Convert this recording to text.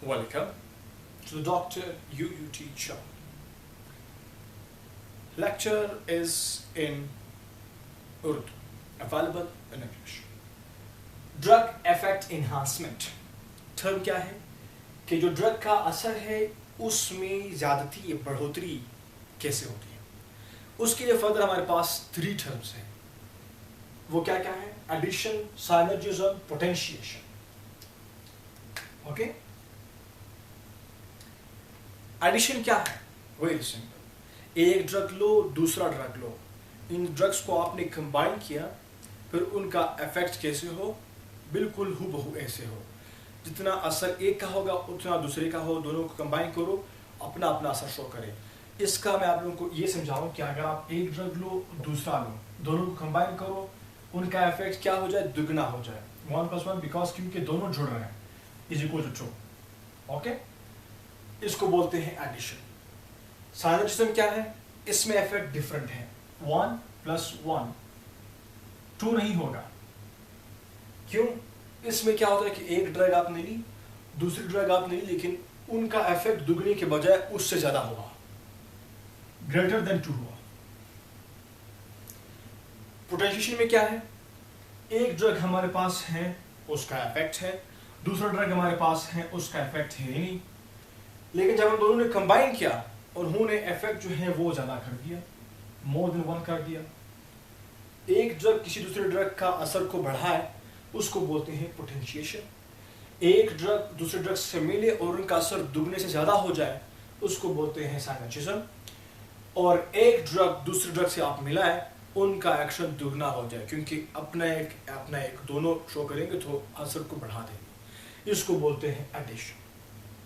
Welcome to the Dr. UUT channel. Lecture is in Urdu, available in English. Drug effect enhancement. Term क्या है कि जो drug का असर है उसमें ज्यादती या बढ़ोतरी कैसे होती है, उसके लिए फर्दर हमारे पास 3 टर्म्स हैं. वो क्या क्या है? Addition, synergism, potentiation. Okay, addition क्या है? Very simple. एक ड्रग लो, दूसरा ड्रग लो, इन ड्रग्स को आपने कंबाइन किया, फिर उनका इफेक्ट कैसे हो? बिल्कुल हूबहू ऐसे हो. जितना असर एक का होगा उतना दूसरे का हो. दोनों को कंबाइन करो, अपना अपना असर शो करे. इसका मैं आप लोगों को ये समझाऊं कि अगर आप एक ड्रग लो, दूसरा लो, दोनों को कंबाइन करो, उनका इफेक्ट क्या हो जाए? दुगना हो जाए. 1+1, बिकॉज क्योंकि दोनों जुड़ रहे हैं, इज इक्वल टू 2. ओके, इसको बोलते हैं एडिशन. साइनर्जिज्म क्या है? इसमें इफेक्ट डिफरेंट है. 1+1 2 नहीं होगा. क्यों? इसमें क्या होता है कि एक ड्रग आपने ली, दूसरी ड्रग आपने ली, लेकिन उनका इफेक्ट दुगने के बजाय उससे ज्यादा हुआ, ग्रेटर देन 2 हुआ. पोटेंशिएशन में क्या है? एक ड्रग हमारे पास है, उसका इफेक्ट है, दूसरा ड्रग हमारे पास है, उसका इफेक्ट है ही नहीं. लेकिन जब हम दोनों ने कंबाइन किया और उन्होंने इफेक्ट जो है वो ज्यादा कर दिया, मोर देन 1 कर दिया. एक ड्रग किसी दूसरे ड्रग का असर को बढ़ाए, उसको बोलते हैं पोटेंशिएशन. एक ड्रग दूसरे ड्रग से मिले और उनका असर दुगने से ज्यादा हो जाए, उसको बोलते हैं साइनर्जिज्म. और एक ड्रग दूसरे ड्रग से आप मिलाए, उनका एक्शन दुगना हो जाए, क्योंकि अपना एक दोनों शो करेंगे तो असर को बढ़ा देंगे. इसको बोलते हैं एडिशन.